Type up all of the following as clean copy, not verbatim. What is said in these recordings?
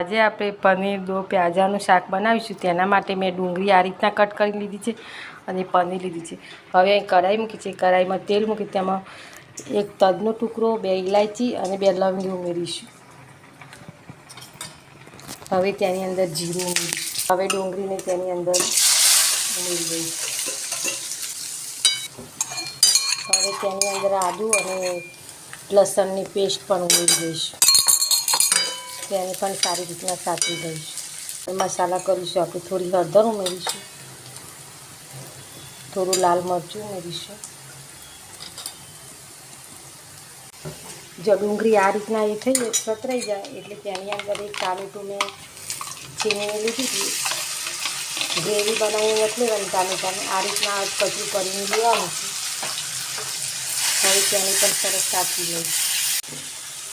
આજે આપણે પનીર દો પ્યાજાનું શાક બનાવીશું। તેના માટે મેં ડુંગળી આ રીતના કટ કરી લીધી છે અને પનીર લીધી છે। હવે અહીં કઢાઈ મૂકી છે, કઢાઈમાં તેલ મૂકી તેમાં એક તજનો ટુકડો, 2 ઇલાયચી અને 2 લવિંગ ઉમેરીશું। હવે તેની અંદર જીરું ઉમેરીશું। હવે ડુંગળીને તેની અંદર ઉમેરી દઈશું। હવે તેની અંદર આદુ અને લસણની પેસ્ટ પણ ઉમેરી દઈશું। તેને પણ સારી રીતના સાતરી દઈશું। મસાલા કરીશું આપણે થોડી હળદર ઉમેરીશું, થોડું લાલ મરચું ઉમેરીશું। જો ડુંગળી આ રીતના એ થઈ સતરાઈ જાય એટલે તેની અંદર એક ટામેટું મેં છીણીને લીધી હતી, ગ્રેવી બનાવીને નથી લેવાની ટામેટાને, આ રીતના કચરું કરીને લેવાનું છે। હવે તેને પણ સરસ સાતરી લઈશું।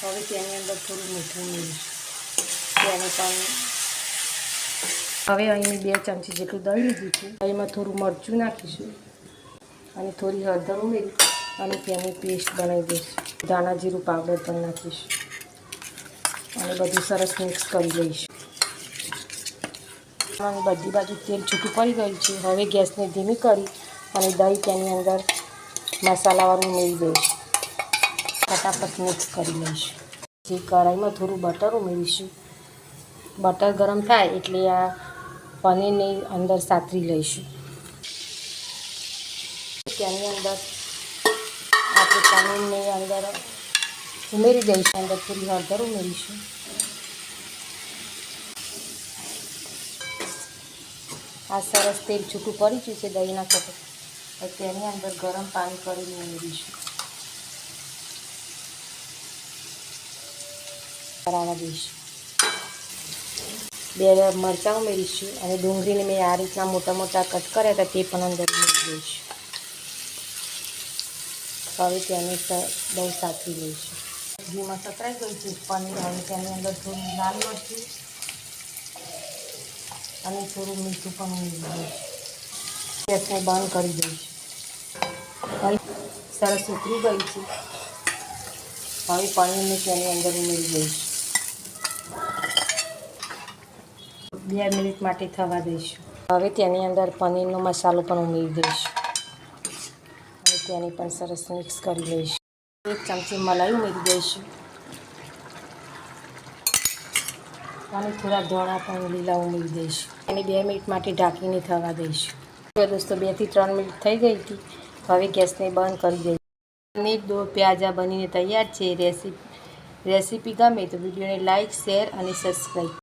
હવે તેની અંદર થોડું મીઠું ઉમેરીશું, તેને પણ હવે અહીં 2 ચમચી જેટલું દહીં લીધું છે, એમાં થોડું મરચું નાખીશું અને થોડી હળદર ઉમેરી અને તેની પેસ્ટ બનાવી દઈશું। ધાણા જીરું પાવડર પણ નાખીશું અને બધું સરસ મિક્સ કરી દઈશું। અને બધી બાજુ તેલ છૂટું પડી ગયું છે। હવે ગેસને ધીમી કરી અને દહીં તેની અંદર મસાલાવાળું ઉમેરી દઈશું। ફટાફટ મિક્સ કરી લઈશું। જે કઢાઈમાં થોડું બટર ઉમેરીશું। બટર ગરમ થાય એટલે આ પનીરની અંદર સાતરી લઈશું। તેની અંદર આપણે પનીરની અંદર ઉમેરી દઈશું। અંદર થોડી હળદર ઉમેરીશું। આ સરસ તેલ છૂટું પડી ગયું છે દહીંના સાથે, તેની અંદર ગરમ પાણી કરીને ઉમેરીશું। કરાવવા દઈશું। 2 મરચાં ઉમેરીશું અને ડુંગળીને મેં આ રીતના મોટા મોટા કટ કર્યા હતા તે પણ અંદર ઉમેરી દઈશું। હવે તેને બહુ સાતરી લઈશું। ઘીમાં સતરાઈ ગયું છે પનીર। હવે તેની અંદર થોડું લાલ મરચું અને થોડું મીઠું પણ ઉમેરી દઈશું। ગેસને બંધ કરી દઈશું। હવે સરસ ઉતરી ગઈ છે। હવે પનીરને તેની અંદર ઉમેરી દઈશું। 2 મિનિટ માટે થવા દઈશું। હવે તેની અંદર પનીરનો મસાલો પણ ઉમેરી દઈશું અને તેને પણ સરસ મિક્સ કરી લઈશું। 1 ચમચી મલાઈ ઉમેરી દઈશું અને થોડા ધાણા પણ લીલા ઉમેરી દઈશું। અને 2 મિનિટ માટે ઢાંકીને થવા દઈશું। તો દોસ્તો 2 થી 3 મિનિટ થઈ ગઈ હતી। હવે ગેસને બંધ કરી દઈશું। પનીર દો પ્યાજા બનીને તૈયાર છે। રેસીપી ગમે તો વિડીયોને લાઇક, શેર અને સબસ્ક્રાઈબ